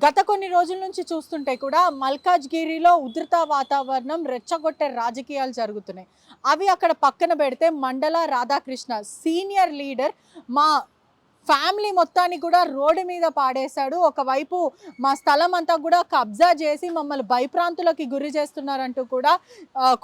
గత కొన్ని రోజుల నుంచి చూస్తుంటే కూడా మల్కాజ్గిరిలో ఉధృత వాతావరణం, రెచ్చగొట్టే రాజకీయాలు జరుగుతున్నాయి. అవి అక్కడ పక్కన పెడితే మండల రాధాకృష్ణ సీనియర్ లీడర్ మా ఫ్యామిలీ మొత్తాన్ని కూడా రోడ్డు మీద పాడేశాడు. ఒకవైపు మా స్థలం అంతా కూడా కబ్జా చేసి మమ్మల్ని భయప్రాంతులకి గురి చేస్తున్నారంటూ కూడా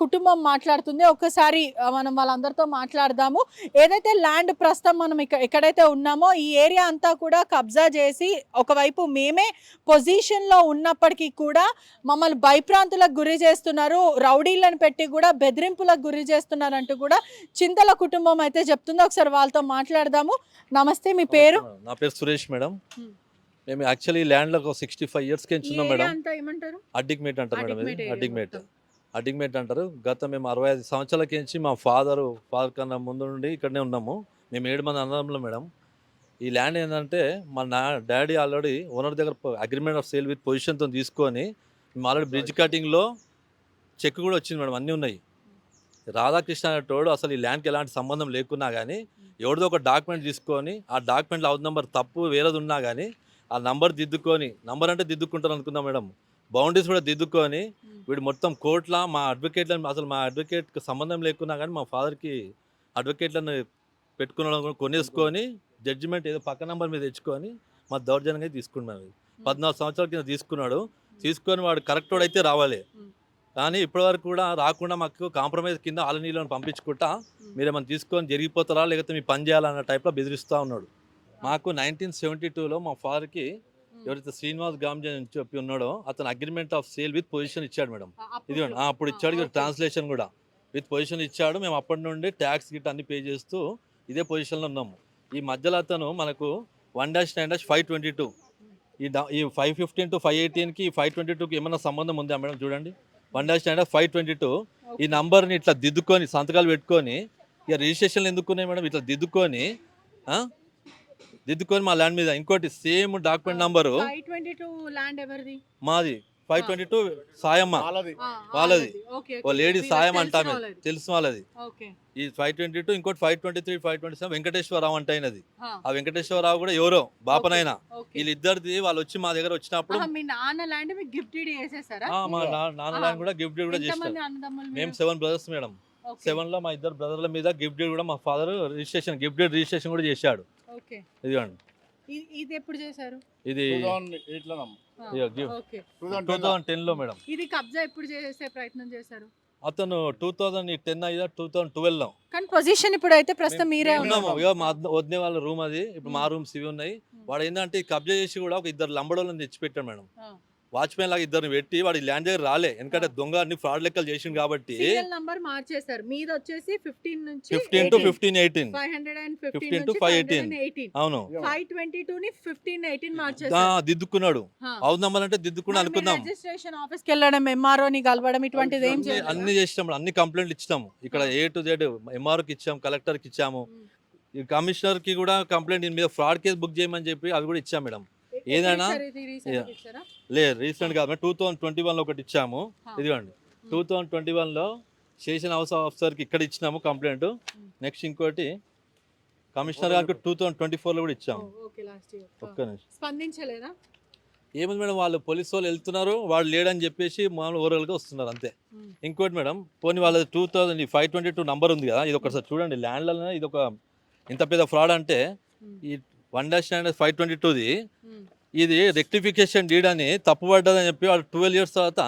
కుటుంబం మాట్లాడుతుంది. ఒక్కసారి మనం వాళ్ళందరితో మాట్లాడదాము. ఏదైతే ల్యాండ్ ప్రస్తుతం మనం ఎక్కడైతే ఉన్నామో ఈ ఏరియా అంతా కూడా కబ్జా చేసి ఒకవైపు మేమే పొజిషన్లో ఉన్నప్పటికీ కూడా మమ్మల్ని భయప్రాంతులకు గురి చేస్తున్నారు, రౌడీలను పెట్టి కూడా బెదిరింపులకు గురి చేస్తున్నారంటూ కూడా చింతల కుటుంబం అయితే చెప్తుంది. ఒకసారి వాళ్ళతో మాట్లాడదాము. నమస్తే, మీ పేరు? నా పేరు సురేష్ మేడం. మేము యాక్చువల్లీ ల్యాండ్ లో 65 years కి ఉన్నాం మేడం. అడ్డిక్మేట్ అంటారు మేడం. ఇది అడ్డిక్మేట్ అంటారు. గత మేము 65 సంవత్సరాలకి మా ఫాదర్ కన్నా ముందు నుండి ఇక్కడనే ఉన్నాము. మేము 7 మంది అన్నదమ్ములు మేడం. ఈ ల్యాండ్ ఏంటంటే మా డాడీ ఆల్రెడీ ఓనర్ దగ్గర అగ్రిమెంట్ ఆఫ్ సేల్ విత్ పొజిషన్తో తీసుకొని మేము ఆల్రెడీ బ్రిడ్జ్ కటింగ్లో చెక్ కూడా వచ్చింది మేడం. అన్నీ ఉన్నాయి. రాధాకృష్ణ అనేటోడు అసలు ఈ ల్యాండ్కి ఎలాంటి సంబంధం లేకున్నా కానీ ఎవరిదో ఒక డాక్యుమెంట్ తీసుకొని ఆ డాక్యుమెంట్లో హౌస్ నెంబర్ తప్పు వేరేది ఉన్నా కానీ ఆ నంబర్ దిద్దుకొని, నంబర్ అంటే దిద్దుకుంటారు అనుకుందాం మేడం, బౌండరీస్ కూడా దిద్దుకొని వీడు మొత్తం కోర్టులో మా అడ్వకేట్లను, అసలు మా అడ్వకేట్కి సంబంధం లేకున్నా కానీ మా ఫాదర్కి అడ్వకేట్లను పెట్టుకున్న కొనేసుకొని జడ్జిమెంట్ ఏదో పక్క నెంబర్ మీద తెచ్చుకొని మా దౌర్జన్యంగా తీసుకున్నాం. 14 సంవత్సరాల కింద తీసుకొని వాడు కరెక్ట్ వాడు అయితే రావాలి. కానీ ఇప్పటివరకు కూడా రాకుండా మాకు కాంప్రమైజ్ కింద ఆలనీలను పంపించుకుంటా మీరేమైనా తీసుకొని జరిగిపోతారా లేకపోతే మీ పని చేయాలన్న టైప్లో బెదిరిస్తూ ఉన్నాడు. మాకు 1972లో మా ఫాదర్కి ఎవరైతే శ్రీనివాస్ గాంజీ అని చెప్పి ఉన్నాడో అతను agreement of sale with position ఇచ్చాడు మేడం. ఇది అప్పుడు ఇచ్చాడు, ట్రాన్స్లేషన్ కూడా విత్ పొజిషన్ ఇచ్చాడు. మేము అప్పటి నుండి ట్యాక్స్ గిట్ అన్ని పే చేస్తూ ఇదే పొజిషన్లో ఉన్నాము. ఈ మధ్యలో అతను మనకు 1-9-522 ఈ 515 to 518కి 522కి ఏమన్నా సంబంధం ఉందా మేడం? చూడండి, 1-9-522 ఈ నంబర్ని ఇట్లా దిద్దుకొని సంతకాలు పెట్టుకొని ఇక రిజిస్ట్రేషన్లు ఎందుకున్నాయి మేడం? ఇట్లా దిద్దుకొని మా ల్యాండ్ మీద ఇంకోటి సేమ్ డాక్యుమెంట్ నంబరు మాది 522 సాయమ్మ వాళ్ళది, ఓ లేడీ సాయం అంటామే తెలుసు వాళ్ళది. ఈ 522 ఇంకోటి 523 527 వెంకటేశ్వరరావు అంటే అయినది. ఆ వెంకటేశ్వరరావు కూడా ఎవరో బాపనైనా వీళ్ళిద్దరిది వాళ్ళు వచ్చి మా దగ్గర వచ్చినప్పుడు మా నాన్న ల్యాండ్ కూడా గిఫ్ట్ కూడా చేస్తారు. మేము 7 brothers మేడం. 7లో మా 2 బ్రదర్ల మీద గిఫ్ట్ కూడా మా ఫాదర్ గిఫ్ట్ రిజిస్ట్రేషన్ కూడా చేశాడు. ఇదిగోండి, ఇది ఎప్పుడు చేశారు? ఇది 2010లో మేడం. ఇది కబ్జా ఎప్పుడు చేసే ప్రయత్నం చేశారు? అతను 2010 అయినా 2012లో. కానీ పొజిషన్ ఇప్పుడు అయితే ప్రస్తుతం మీరే ఉన్నాము. మా వదిన వాళ్ళ రూమ్ అది, ఇప్పుడు మా రూమ్స్ ఇవి ఉన్నాయి. వాడు ఏంటంటే కబ్జా చేసి కూడా ఒక 2 లంబడోళ్ళని తెచ్చిపెట్టాడు మేడం. వాచ్మెన్ లాగా 2 పెట్టి వాడి ల్యాండ్ దగ్గర రాలే, ఎందుకంటే దొంగ అన్ని ఫ్రాడ్ లెక్కలు చేసింది కాబట్టి. నంబర్ మార్చేశారు. మీది వచ్చేసి 15 నుంచి 15 to 1518 15 to 518 అవును. 522 ని 1518 మార్చేశారు. దిద్దుకున్నాడు. హౌస్ నంబర్ అంటే దిద్దుకున్నా అనుకుందాం. రిజిస్ట్రేషన్ ఆఫీస్ కి వెళ్ళడం, ఎంఆర్ఓ ని కలవడం ఇటువంటిది ఏం చేయాలి? అన్ని చేసినాం, అన్ని కంప్లైంట్లు ఇచ్చాము. ఇక్కడ A to Z ఎంఆర్ఓ కి ఇచ్చాము, కలెక్టర్ కి ఇచ్చాము, ఈ కమిషనర్ కి కూడా కంప్లైంట్ దీని మీద ఫ్రాడ్ కేసు బుక్ చేయమని చెప్పి అవి కూడా ఇచ్చాం మేడం. ఏదైనా లేదు, రీసెంట్ గా 2021లో ఒకటి ఇచ్చాము. ఇదిగోండి, 2021లో స్టేషన్ హౌస్ ఆఫీసర్కి ఇక్కడ ఇచ్చినాము కంప్లైంట్. నెక్స్ట్ ఇంకోటి కమిషనర్ గారికి 2024లో కూడా ఇచ్చాము. ఒక్క నిమిషం, స్పందించలేదా? ఏముంది మేడం, వాళ్ళు పోలీసు వాళ్ళు వెళ్తున్నారు, వాళ్ళు లేడని చెప్పేసి మామూలు ఓవరాల్గా వస్తున్నారు అంతే. ఇంకోటి మేడం, పోనీ వాళ్ళది 522 నంబర్ ఉంది కదా, ఇది ఒకసారి చూడండి. ల్యాండ్లలో ఇది ఒక ఇంత పెద్ద ఫ్రాడ్ అంటే ఈ 1-9-522ది ఇది రెక్టిఫికేషన్ డీడ్ అని తప్పుపడ్డదని చెప్పి వాడు 12 years తర్వాత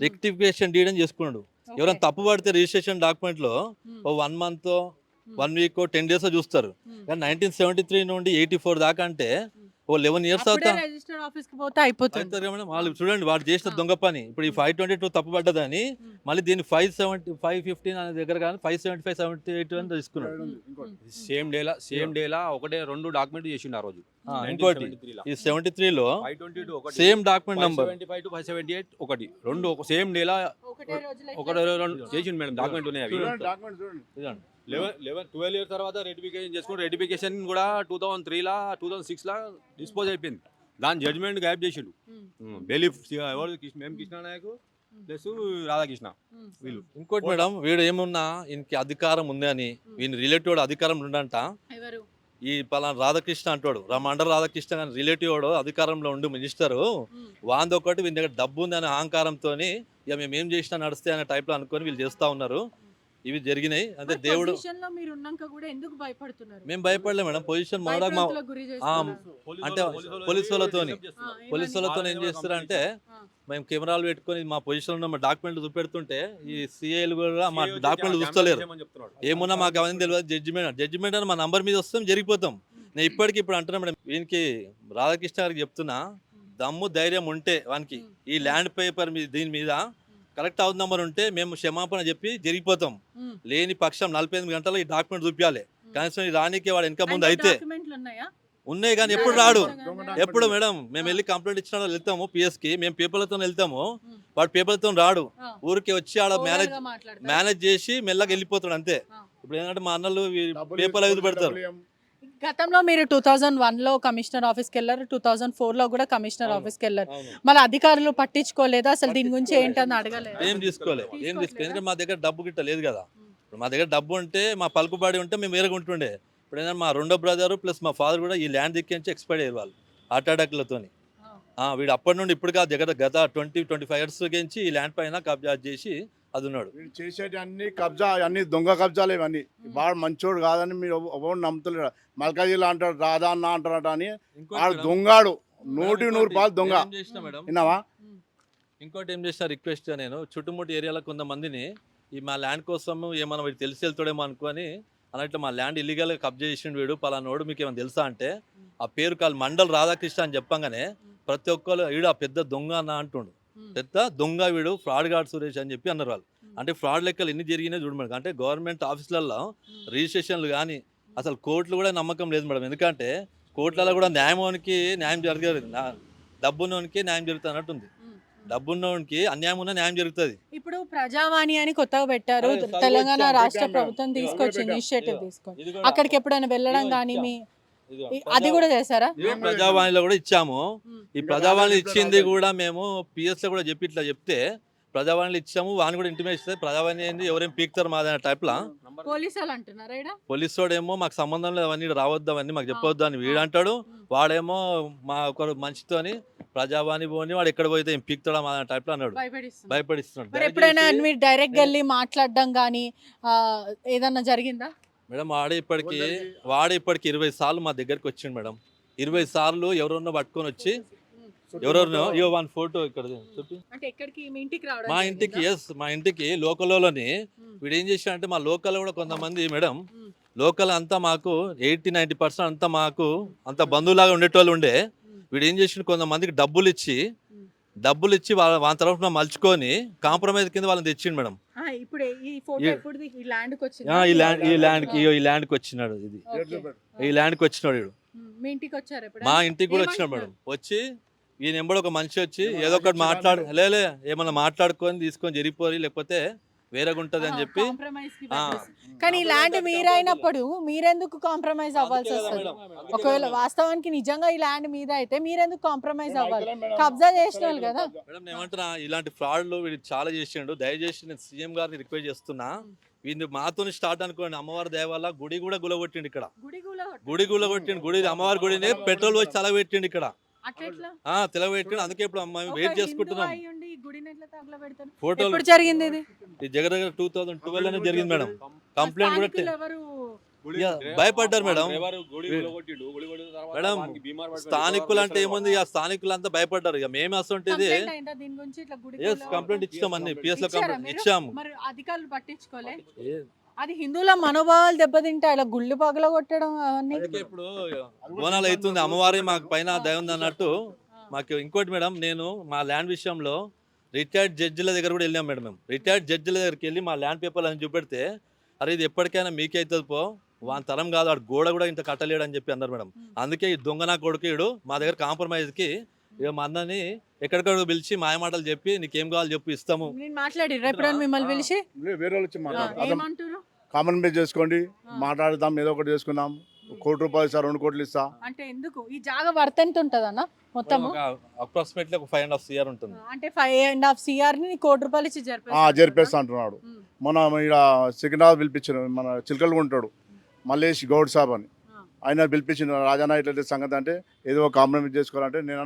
రెక్టిఫికేషన్ డీడ్ అని చేసుకున్నాడు. ఎవరైనా తప్పు పడితే రిజిస్ట్రేషన్ డాక్యుమెంట్లో 1 month 1 week 10 days చూస్తారు. కానీ 1973 నుండి 84 దాకా అంటే 11 years తర్వాత వాళ్ళు చూడండి, వాడు చేసిన దొంగ పని. ఇప్పుడు ఈ 522 తప్పు పడ్డదని మళ్ళీ దీన్ని 515 అనే దగ్గర కానీ 575 78 అని తీసుకున్నాడు. సేమ్ డేలా 1-2 డాక్యుమెంట్ చేసిండు ఆ రోజు. ఇంకోటి ఈ 73లో సేమ్ డాక్యుమెంట్ నంబర్ 525 to 578 ఒకటి 2 సేమ్ డేలా 1-2 చేసిండు మేడం. డాక్యుమెంట్ ఉన్నాయి అవి. 12 years తర్వాత రెటిఫికేషన్ చేసుకుని రెటిఫికేషన్ కూడా 2003లా 2006లా డిస్పోజ్ అయిపోయింది. దాని జడ్జ్మెంట్ గాయబ్ చేసిండు. బెలీఫ్ ఎవరు మేము కృష్ణ నాయకు ప్లస్ రాధాకృష్ణ వీళ్ళు. ఇంకోటి మేడం, వీడు ఏమున్నా ఈయనకి అధికారం ఉంది అని, వీని రిలేటివ్ అధికారం ఉండంట. ఈ పలానా రాధాకృష్ణ అంటాడు మండల రాధాకృష్ణ కానీ రిలేటివ్ వాడు అధికారంలో ఉండి మినిస్టరు వాందొకటి వీళ్ళ దగ్గర డబ్బు ఉంది అనే అహంకారంతో ఇక మేము ఏం చేసినా నడిస్తే అనే టైప్లో అనుకొని వీళ్ళు చేస్తూ ఉన్నారు. ఇవి జరిగినాయి. అంటే దేవుడు పొజిషన్లో మీరు ఉన్నాక కూడా ఎందుకు భయపడుతున్నారు? మేము భయపడలే మేడం. పొజిషన్ మా భయభ్రాంతులకు గురి చేస్తున్నారు. అంటే పోలీసు వాళ్ళతో ఏం చేస్తారంటే మేము కెమెరాలు పెట్టుకొని మా పొజిషన్ ఉన్న మా డాక్యుమెంట్లు చూపెడుతుంటే ఈ సిఐలు కూడా మా డాక్యుమెంట్లు చూస్తలేరు. ఏమున్నా మాకు అవన్నీ తెలియదు. జడ్జిమెంట్ అని మా నంబర్ మీద వస్తాం జరిగిపోతాం. నేను ఇప్పటికి ఇప్పుడు అంటున్నా మేడం, వీనికి రాధాకృష్ణ గారికి చెప్తున్నా, దమ్ము ధైర్యం ఉంటే వానికి ఈ ల్యాండ్ పేపర్ మీద దీని మీద కరెక్ట్ హౌస్ నెంబర్ ఉంటే మేము క్షమాపణ చెప్పి జరిగిపోతాం. లేని పక్షం 48 గంటల్లో ఈ డాక్యుమెంట్ చూపించాలి. కనీసం రానికి వాడు వెనక ముందు అయితే ఉన్నాయి కానీ ఎప్పుడు రాడు. ఎప్పుడు మేడం మేము వెళ్ళి కంప్లైంట్ ఇచ్చిన వెళ్తాము పిఎస్కి, మేము పేపర్లతో వెళ్తాము, వాడు పేపర్లతో రాడు. ఊరికి వచ్చి ఆడ మేనేజ్ చేసి మెల్లగా వెళ్ళిపోతాడు అంతే. ఇప్పుడు ఏంటంటే మా అన్నలు పేపర్లు అవి పెడతారు. గతంలో మీరు 2001లో కమిషనర్ ఆఫీస్కి వెళ్ళారు, 2004లో కూడా కమిషనర్ ఆఫీస్కి వెళ్ళారు. మళ్ళీ అధికారులు పట్టించుకోలేదు, అసలు దీని గురించి ఏంటని అడగలేదు? ఏం తీసుకోలేదు. ఎందుకంటే మా దగ్గర డబ్బు గిట్ట లేదు కదా. మా దగ్గర డబ్బు ఉంటే మా పలుకుబడి ఉంటే మేము వేరేగా ఉంటుండే. ఇప్పుడు ఏంటంటే మా రెండో బ్రదర్ ప్లస్ మా ఫాదర్ కూడా ఈ ల్యాండ్ దిక్కించి ఎక్స్పైర్ అయ్యారు వాళ్ళు హార్ట్ అటాక్లతో. వీడు అప్పటి నుండి ఇప్పుడు దగ్గర గత 20-25 years నుంచి ఈ ల్యాండ్ పైన కబ్జా చేసి అది ఉన్నాడు. చేసేటి అన్ని కబ్జా, అన్ని దొంగ కబ్జాలు ఇవన్నీ. వాడు మంచోడు కాదని మీరు ఎవరు నమ్ముతలేరు. మల్కాజిల్లా అంటాడు, రాధా అన్న అంటారట అని. వాడు దొంగాడు, 100% దొంగ. విన్నావా? ఇంకోటి ఏం చేసిన రిక్వెస్ట్ నేను చుట్టుముట్టు ఏరియాలో కొంతమందిని ఈ మా ల్యాండ్ కోసం ఏమన్నా వీడు తెలిసి వెళ్తాడేమో అనుకొని అన్నట్లు మా ల్యాండ్ ఇల్లీగల్గా కబ్జా చేసిండు వీడు పలానోడు, మీకు ఏమైనా తెలుసా అంటే ఆ పేరు కాదు మండల్ రాధాకృష్ణ అని చెప్పంగానే ప్రతి ఒక్కరు వీడు ఆ పెద్ద దొంగ అన్న అంటుండు. పెద్ద దొంగ వీడు, ఫ్రాడ్ గాడ్ సురేష్ అని చెప్పి అన్నారు వాళ్ళు. అంటే ఫ్రాడ్ లెక్కలు ఎన్ని జరిగినాయి చూడు మేడం. అంటే గవర్నమెంట్ ఆఫీసులలో రిజిస్ట్రేషన్లు కానీ అసలు కోర్టులు కూడా నమ్మకం లేదు మేడం. ఎందుకంటే కోర్టులలో కూడా న్యాయం జరగదు, డబ్బున్నోనికి న్యాయం జరుగుతుంది అన్నట్టుంది. డబ్బున్నోనికి అన్యాయం ఉన్న న్యాయం జరుగుతుంది. ఇప్పుడు ప్రజావాణి అని కొత్తగా పెట్టారు, తెలంగాణ రాష్ట్ర ప్రభుత్వం తీసుకొచ్చింది, ఇనిషియేటివ్ తీసుకొని. అక్కడికి ఎప్పుడైనా వెళ్ళడం కానీ మీ అది కూడా చేశారా? ప్రజావాణిలో కూడా ఇచ్చాము. ఈ ప్రజావాణి ఇచ్చింది కూడా మేము పిఎస్ లో కూడా చెప్పి ఇట్లా చెప్తే ప్రజావాణిలో ఇచ్చాము. వాని కూడా ఇంటిమేట్ ఇస్తే ప్రజావాణి ఏంది ఎవరేం పీక్తారు మాదనే టైప్ లా పోలీసు వాడేమో మాకు సంబంధం లేదు అవన్నీ రావద్దు అవన్నీ మాకు చెప్పొద్దు అని వీడు అంటాడు. వాడేమో మా ఒకరు మనిషితోని ప్రజావాణి పోని వాడు ఎక్కడ పోతే ఏం పీక్తాడా మా టైప్ లో అన్నాడు, భయపడిస్తున్నాడు. ఎప్పుడైనా మీరు డైరెక్ట్ వెళ్ళి మాట్లాడడం కానీ ఏదన్నా జరిగిందా? మేడం వాడే ఇప్పటికి 20 సార్లు మా దగ్గరికి వచ్చిండు మేడం. 20 సార్లు ఎవరన్నా పట్టుకొని వచ్చి ఎవరెవరినో ఇయో వన్ ఫోటో ఇక్కడ చెప్పి మా ఇంటికి లోకల్లోని వీడు ఏం చేశాడంటే మా లోకల్ కూడా కొంతమంది మేడం లోకల్ అంతా మాకు 80-90% అంతా మాకు అంత బంధువులాగా ఉండేటోళ్ళు ఉండే. వీడు ఏం చేసిండు కొంతమందికి డబ్బులు ఇచ్చి వాళ్ళ తరఫున మలుచుకొని కాంప్రమైజ్ కింద వాళ్ళని తెచ్చిండు మేడం. ఈ ల్యాండ్కి వచ్చినాడు వీడు. మా ఇంటికి కూడా వచ్చినాడు మేడం. వచ్చి ఈయన ఎంబడి ఒక మనిషి వచ్చి ఏదో ఒకటి ఏమన్నా మాట్లాడుకొని తీసుకొని జరిగిపోయి లేకపోతే వేరేగా ఉంటది అని చెప్పి. కానీ ఈ ల్యాండ్ మీరైనప్పుడు మీరెందుకు కాంప్రమైజ్ అవ్వాల్సి వస్తుంది? ఒకవేళ వాస్తవానికి నిజంగా ఈ ల్యాండ్ మీద అయితే మీరెందుకు కాంప్రమైజ్ అవ్వాలి? కబ్జా చేసిన వాళ్ళు కదా మేడం. ఏమంటున్నా ఇలాంటి ఫ్రాడ్లు వీడు చాలా చేసిండు. దయచేసి నేను సీఎం గారిని రిక్వెస్ట్ చేస్తున్నా, వీడిని మాతో స్టార్ట్ అనుకోండి. అమ్మవారి దయ వల్ల గుడి కూడా గులగొట్టిండు ఇక్కడ. గుడి అమ్మవారి గుడిని పెట్రోల్ వచ్చి తలబెట్టిండు ఇక్కడ. తెలబెట్టిండు. అందుకే ఇప్పుడు వెయిట్ చేసుకుంటున్నాం. ఫోటోలు జరిగింది ఇది దగ్గర 2012 అనేది జరిగింది మేడం. కంప్లైంట్ కూడా భయపడ్డారు మేడం. మేడం స్థానికులు అంటే ఏముంది, ఆ స్థానికులు అంతా భయపడ్డారు. ఇక మేము అసలు కంప్లైంట్ ఇచ్చాం, అన్ని పిఎస్ లో కంప్లైంట్ ఇచ్చాము. అధికారులు పట్టించుకోలే. అది హిందువుల మనోభావాలు దెబ్బతింటాయి, ఇలా గుళ్ళు పగల కొట్టడం అవన్నీ. ఇప్పుడు బోనాలు అవుతుంది, అమ్మవారి మాకు పైన దయ ఉంది అన్నట్టు మాకు. ఇంకోటి మేడం, నేను మా ల్యాండ్ విషయంలో రిటైర్డ్ జడ్జిల దగ్గర కూడా వెళ్ళాం మేడం. మేము రిటైర్డ్ జడ్జిల దగ్గరికి వెళ్ళి మా ల్యాండ్ పేపర్లు అని చూపెడితే అరే ఇది ఎప్పటికైనా మీకే అవుతుంది పో, వాని తరం కాదు, వాడు గోడ కూడా ఇంత కట్టలేడు అని చెప్పి అన్నారు మేడం. అందుకే ఈ దొంగ నా కొడుకుడు మా దగ్గర కాంప్రమైజ్కి ఇక మా అన్నని ఎక్కడికక్కడ పిలిచి మాయ మాటలు చెప్పి నీకేం కావాలి చెప్పి ఇస్తాము. కామన్ బేస్ చేసుకోండి, మాట్లాడదాం, ఏదో ఒకటి చేసుకుందాం. ₹1 కోటి ఇస్తా, 2 కోట్లు ఇస్తా అంటే ఎందుకు? ఈ జాగా వర్త్ ఎంత ఉంటదన్న మొత్తం? అప్రాక్సిమేట్లీ ఒక 5.5 CR ఉంటుంది. అంటే 5.5 CR ని ₹1 ఇచ్చి జరిపేస్తా అంటున్నాడు. మన ఇక్కడ సికింద్రాబాద్ పిలిపించారు, మన చిలకలు ఉంటాడు మల్లేష్ గౌడ్ సాబ్ అని. ఆయన పిలిపించిన రాజన్న ఇట్లా సంగతి అంటే ఏదో కాంప్రమైజ్ చేసుకోవాలంటే నేను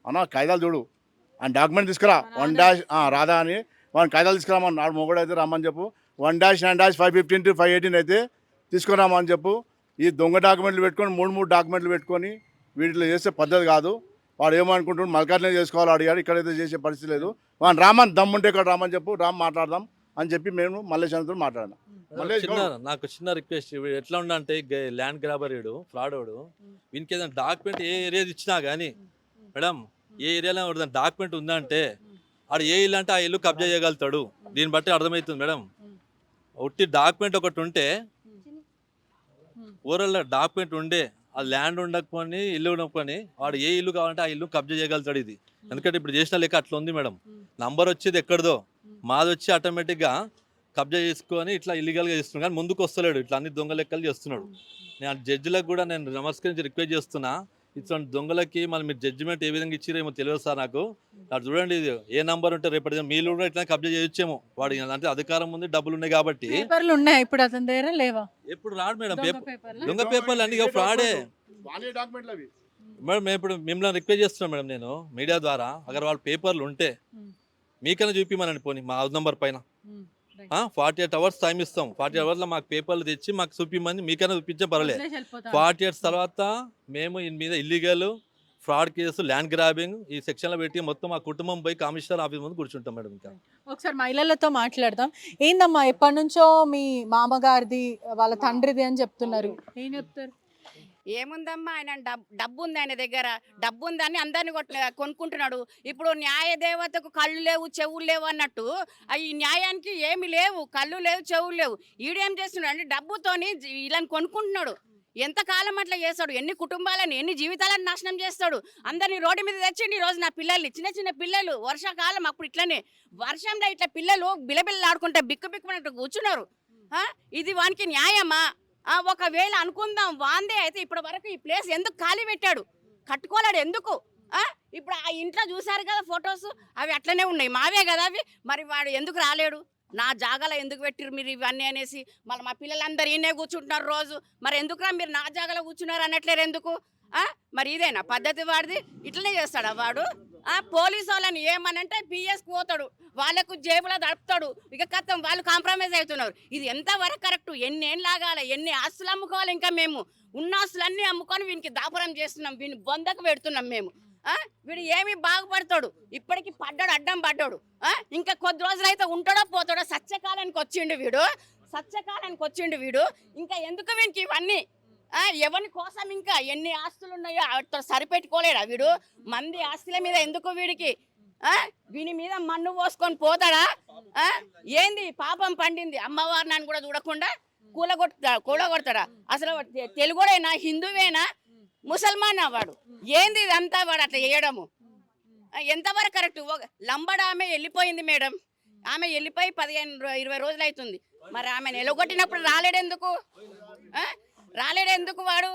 అన్న కాయిదాలు చూడు ఆయన డాక్యుమెంట్ తీసుకురా 1 రాధా అని వాడిని కాయిదాలు తీసుకురామని నాడు మొగడు అయితే రమ్మని చెప్పు 1-9-515-518 అయితే తీసుకురామని చెప్పు. ఈ దొంగ డాక్యుమెంట్లు పెట్టుకొని 3 డాక్యుమెంట్లు పెట్టుకొని వీటిలో చేసే పద్ధతి కాదు. వాడు ఏమనుకుంటున్నాడు మల్కాజ్నే చేసుకోవాలి అడిగాడు, ఇక్కడైతే చేసే పరిస్థితి లేదు. వాడిని రామని దమ్ముంటే ఇక్కడ రామని చెప్పు, మాట్లాడదాం అని చెప్పి మేము మల్లేశ్వరంతో మాట్లాడాం. నాకు చిన్న రిక్వెస్ట్, ఎట్లా ఉండంటే ల్యాండ్ గ్రాబర్ ఫ్రాడ్ వాడు, వీనికి ఏదైనా డాక్యుమెంట్ ఏ ఏరియా ఇచ్చినా కానీ మేడం, ఏ ఏరియాలో డాక్యుమెంట్ ఉందంటే ఆడు ఏ ఇల్లు అంటే ఆ ఇల్లు కబ్జా చేయగలుగుతాడు. దీన్ని బట్టి అర్థమవుతుంది మేడం. ఒట్టి డాక్యుమెంట్ ఒకటి ఉంటే ఓవరాల్ డాక్యుమెంట్ ఉండే ఆ ల్యాండ్ ఉండకపోని ఇల్లు ఉండకపోని వాడు ఏ ఇల్లు కావాలంటే ఆ ఇల్లు కబ్జా చేయగలుగుతాడు. ఇది ఎందుకంటే ఇప్పుడు చేసిన లెక్క అట్లా ఉంది మేడం. నంబర్ వచ్చేది ఎక్కడదో, మాది వచ్చి ఆటోమేటిక్గా కబ్జా చేసుకొని ఇట్లా ఇల్లీగల్గా చేస్తున్నాడు. కానీ ముందుకు వస్తలేడు, ఇట్లా అన్ని దొంగ లెక్కలు చేస్తున్నాడు. నేను జడ్జిలకు కూడా నేను నమస్కరించి రిక్వెస్ట్ చేస్తున్నా, ఇట్లాంటి దొంగలకి మళ్ళీ మీరు జడ్జిమెంట్ ఏ విధంగా ఇచ్చిరేమో తెలియదు సార్ నాకు. అటు చూడండి, ఇది ఏ నంబర్ ఉంటే రేపటి మీరు కూడా ఇట్లా కబ్జా చేయొచ్చేమో. వాడు అంటే అధికారం ఉంది, డబ్బులు ఉన్నాయి కాబట్టి. పేపర్లు ఉన్నాయి ఇప్పుడు అతని దగ్గర లేవా? ఎప్పుడు రాడు మేడం దొంగ పేపర్లు అన్ని ఫ్రాడే మేడం. ఇప్పుడు మిమ్మల్ని రిక్వెస్ట్ చేస్తున్నాను మేడం, నేను మీడియా ద్వారా, అగర్ వాళ్ళ పేపర్లు ఉంటే మీకైనా చూపిమనండి. పోనీ మా హౌస్ నెంబర్ పైన 48 hours టైం ఇస్తాం. 48 hours మాకు పేపర్లు తెచ్చి మాకు చూపిమని మీకైనా చూపించే పర్లేదు. 48 hours తర్వాత మేము దీని మీద illegal fraud case, land grabbing ఈ సెక్షన్లో పెట్టి మొత్తం ఆ కుటుంబం పోయి కమిషనర్ ఆఫీస్ ముందు కూర్చుంటాం మేడం. ఇంకా ఒకసారి మహిళలతో మాట్లాడదాం. ఏందమ్మా ఎప్పటి నుంచో మీ మామగారిది వాళ్ళ తండ్రిది అని చెప్తున్నారు, ఏం చెప్తారు? ఏముందమ్మా, ఆయన డబ్బు ఉంది, ఆయన దగ్గర డబ్బు ఉందని అందరిని కొనుక్కుంటున్నాడు. ఇప్పుడు న్యాయ దేవతకు కళ్ళు లేవు చెవులు లేవు అన్నట్టు ఈ న్యాయానికి ఏమి లేవు, కళ్ళు లేవు చెవులు లేవు. ఈడేం చేస్తున్నాడు అంటే డబ్బుతోని ఇలా కొనుక్కుంటున్నాడు. ఎంతకాలం అట్లా చేస్తాడు? ఎన్ని కుటుంబాలని, ఎన్ని జీవితాలను నాశనం చేస్తాడు. అందరినీ రోడ్డు మీద తెచ్చిండి. ఈరోజు నా పిల్లల్ని, చిన్న చిన్న పిల్లలు, వర్షాకాలం అప్పుడు ఇట్లనే వర్షంలో ఇట్లా పిల్లలు బిలబిల్లలు ఆడుకుంటే బిక్కు బిక్కుమంటూ కూర్చున్నారు. ఇది వానికి న్యాయమా? ఒకవేళ అనుకుందాం వాందే అయితే ఇప్పటి వరకు ఈ ప్లేస్ ఎందుకు ఖాళీ పెట్టాడు? కట్టుకోలేడు ఎందుకు? ఇప్పుడు ఆ ఇంట్లో చూసారు కదా ఫొటోస్, అవి అట్లనే ఉన్నాయి, మావే కదా అవి. మరి వాడు ఎందుకు రాలేడు? నా జాగాలో ఎందుకు పెట్టిరు మీరు ఇవన్నీ అనేసి మళ్ళీ మా పిల్లలందరూ ఈయనే కూర్చుంటున్నారు రోజు. మరి ఎందుకురా మీరు నా జాగాలో కూర్చున్నారు అనట్లేరు ఎందుకు? మరి ఇదేనా పద్ధతి? వాడిది ఇట్లనే చేస్తాడా వాడు? పోలీసు వాళ్ళని ఏమనంటే పిఎస్కి పోతాడు, వాళ్ళకు జేబులో దడుపుతాడు. ఇక కథం వాళ్ళు కాంప్రమైజ్ అవుతున్నారు. ఇది ఎంతవరకు కరెక్ట్? ఎన్ని ఏళ్ళు లాగాలి, ఎన్ని ఆస్తులు అమ్ముకోవాలి? ఇంకా మేము ఉన్న ఆస్తులన్నీ అమ్ముకొని వీనికి దాపురం చేస్తున్నాం, వీని బొందకు పెడుతున్నాం మేము. వీడు ఏమి బాగుపడతాడు? ఇప్పటికి పడ్డాడు, అడ్డం పడ్డాడు. ఇంకా కొద్ది రోజులైతే ఉంటాడో పోతాడో. సత్యకాలానికి వచ్చిండు వీడు, సత్యకాలానికి వచ్చిండు వీడు. ఇంకా ఎందుకు వీనికి ఇవన్నీ? ఎవరి కోసం? ఇంకా ఎన్ని ఆస్తులు ఉన్నాయో వాటితో సరిపెట్టుకోలేడా వీడు? మంది ఆస్తుల మీద ఎందుకు వీడికి? వీని మీద మన్ను పోసుకొని పోతాడా? ఏంది పాపం పండింది అమ్మవారిని అని కూడా చూడకుండా కూలగొడతాడా? అసలు తెలుగుడేనా, హిందువేనా, ముసల్మాన్ వాడు? ఏంది ఇదంతా? వాడు అట్లా చేయడము ఎంతవరకు కరెక్ట్? లంబడ ఆమె వెళ్ళిపోయింది మేడం, ఆమె వెళ్ళిపోయి 15-20 రోజులు అవుతుంది. మరి ఆమెను ఎలగొట్టినప్పుడు రాలేడెందుకు? రాలేడెందుకు వాడు?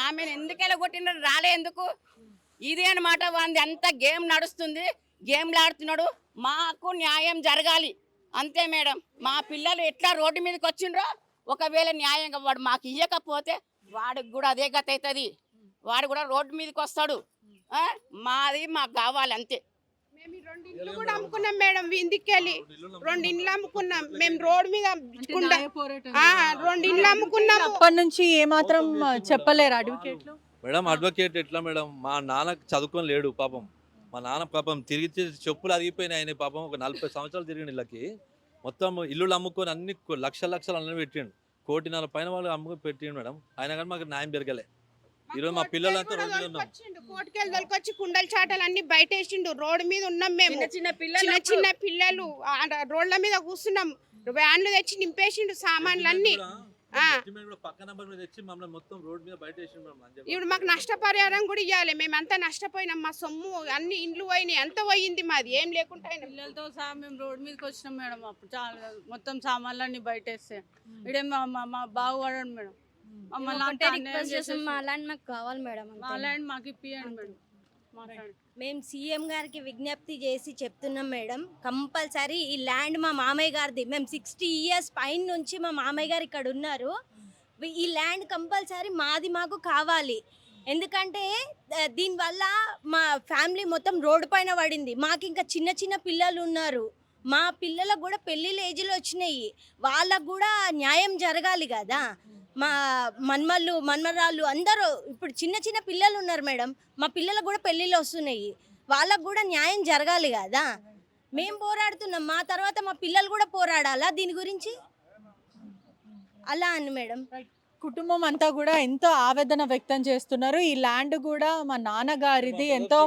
ఆమెను ఎందుకు ఎలగొట్టినాడు? రాలేందుకు? ఇది అనమాట వాంది. అంత గేమ్ నడుస్తుంది, గేమ్లు ఆడుతున్నాడు. మాకు న్యాయం జరగాలి అంతే మేడం. మా పిల్లలు ఎట్లా రోడ్డు మీదకి వచ్చిండ్రో, ఒకవేళ న్యాయంగా వాడు మాకు ఇవ్వకపోతే వాడికి కూడా అదే గత అవుతుంది. వాడు కూడా రోడ్డు మీదకి వస్తాడు. మాది మాకు కావాలి అంతే. మేము 2 ఇండ్లు కూడా అమ్ముకున్నాం మేడం, ఇందుకెళ్ళి 2 ఇండ్లు అమ్ముకున్నాం మేము రోడ్డు మీద. 2 ఇండ్లు అమ్ముకున్నాం. అప్పటి నుంచి ఏమాత్రం చెప్పలేరు అడ్వకేట్లు? మేడం అడ్వకేట్ ఎట్లా మేడం? మా నాన్న చదువుకొని లేడు పాపం. మా నాన్న పాపం తిరిగి చెప్పులు అరిగిపోయినాయి. ఆయన పాపం ఒక 40 సంవత్సరాలు తిరిగిన ఇళ్ళకి మొత్తం ఇల్లులు అమ్ముకొని అన్ని లక్షలు అన్నీ పెట్టిండు. 1.5 కోటి పైన వాళ్ళు అమ్ముకొని పెట్టిండు మేడం. అయినా కానీ మాకు న్యాయం పెరగలే. ఈరోజు మా పిల్లలంతా రోడ్డు మీద ఉన్నాం. కోటికెళ్ళి దొరికొచ్చి కుండల చాటలు అన్ని బయట వేసిండు. రోడ్డు మీద ఉన్నాం మేము, చిన్న పిల్లలు రోడ్ల మీద కూర్చున్నాం. వ్యాన్లు తెచ్చి నింపేసిండు సామాన్లు అన్ని. ఇప్పుడు మాకు నష్టపరిహారం కూడా ఇవ్వాలి. మేమంతా నష్టపోయినాం, మా సొమ్ము అన్ని ఇండ్లు పోయినాయి, ఎంత పోయింది మాది ఏం లేకుండా. పిల్లలతో సహా మేము రోడ్డు మీదకి వచ్చినాం మేడం. అప్పుడు చాలా మొత్తం సామాన్లు అన్ని బయట వేస్తే ఇడే మా బాగుపడండి మేడం. మా ల్యాండ్ మాకు కావాలి మేడం, మా ల్యాండ్ మాకు ఇప్పియండి మేడం. మేము సీఎం గారికి విజ్ఞప్తి చేసి చెప్తున్నాం మేడం, కంపల్సరీ ఈ ల్యాండ్ మా మామయ్య గారిది. మేము 60 years పైన నుంచి మా మామయ్య గారు ఇక్కడ ఉన్నారు. ఈ ల్యాండ్ కంపల్సరీ మాకు కావాలి. ఎందుకంటే దీనివల్ల మా ఫ్యామిలీ మొత్తం రోడ్డు పైన పడింది. మాకు ఇంకా చిన్న చిన్న పిల్లలు ఉన్నారు. మా పిల్లలకు కూడా పెళ్ళిళ్ళ ఏజ్లో వచ్చినాయి. వాళ్ళకు కూడా న్యాయం జరగాలి కదా. మా మన్మరాళ్ళు అందరూ ఇప్పుడు చిన్న చిన్న పిల్లలు ఉన్నారు మేడం. మా పిల్లలకు కూడా పెళ్ళిళ్ళు వస్తున్నాయి. వాళ్ళకు కూడా న్యాయం జరగాలి కదా. మేము పోరాడుతున్నాం, మా తర్వాత మా పిల్లలు కూడా పోరాడాలా దీని గురించి, అలా అని మేడం. కుటుంబం అంతా కూడా ఎంతో ఆవేదన వ్యక్తం చేస్తున్నారు. ఈ ల్యాండ్ కూడా మా నాన్నగారిది, ఎంతో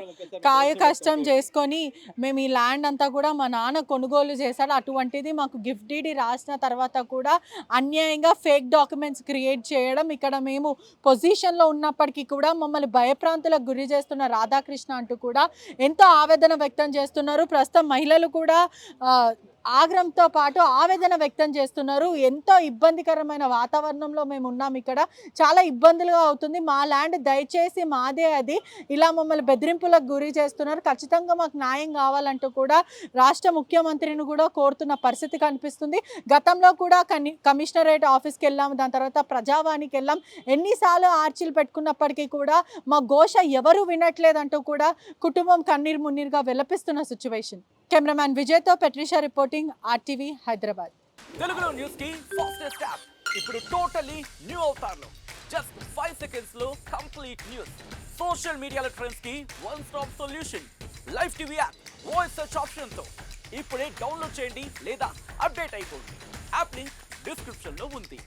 కాయ కష్టం చేసుకొని మేము ఈ ల్యాండ్ అంతా కూడా మా నాన్న కొనుగోలు చేశాడు. అటువంటిది మాకు గిఫ్ట్ డీడీ రాసిన తర్వాత కూడా అన్యాయంగా ఫేక్ డాక్యుమెంట్స్ క్రియేట్ చేయడం, ఇక్కడ మేము పొజిషన్లో ఉన్నప్పటికీ కూడా మమ్మల్ని భయప్రాంతులకు గురి చేస్తున్న రాధాకృష్ణ అంటూ కూడా ఎంతో ఆవేదన వ్యక్తం చేస్తున్నారు. ప్రస్తుతం మహిళలు కూడా ఆగ్రహంతో పాటు ఆవేదన వ్యక్తం చేస్తున్నారు. ఎంతో ఇబ్బందికరమైన వాతావరణంలో మేము ఉన్నాం. ఇక్కడ చాలా ఇబ్బందులుగా అవుతుంది. మా ల్యాండ్ దయచేసి మాదే, అది ఇలా మమ్మల్ని బెదిరింపులకు గురి చేస్తున్నారు. ఖచ్చితంగా మాకు న్యాయం కావాలంటూ కూడా రాష్ట్ర ముఖ్యమంత్రిని కూడా కోరుతున్న పరిస్థితి కనిపిస్తుంది. గతంలో కూడా కమిషనరేట్ ఆఫీస్కి వెళ్ళాము, దాని తర్వాత ప్రజావాణికి వెళ్ళాం. ఎన్నిసార్లు ఆర్చీలు పెట్టుకున్నప్పటికీ కూడా మా ఘోష ఎవరు వినట్లేదంటూ కూడా కుటుంబం కన్నీరు మున్నీరుగా విలపిస్తున్న situation. Cameraman విజయ్తో పెట్రిషా reporting, RTV Hyderabad. తెలుగులో న్యూస్ కి ఫాస్టెస్ట్ యాప్ ఇప్పుడు టోటలీ న్యూ అవతార్లో జస్ట్ 5 seconds లో కంప్లీట్ న్యూస్. సోషల్ మీడియాలో ట్రెండ్స్ కి one stop solution. Live TV app voice search option తో ఇప్పుడే డౌన్లోడ్ చేయండి లేదా అప్డేట్ అయిపోండి. యాప్ లింక్ డిస్క్రిప్షన్ లో ఉంది.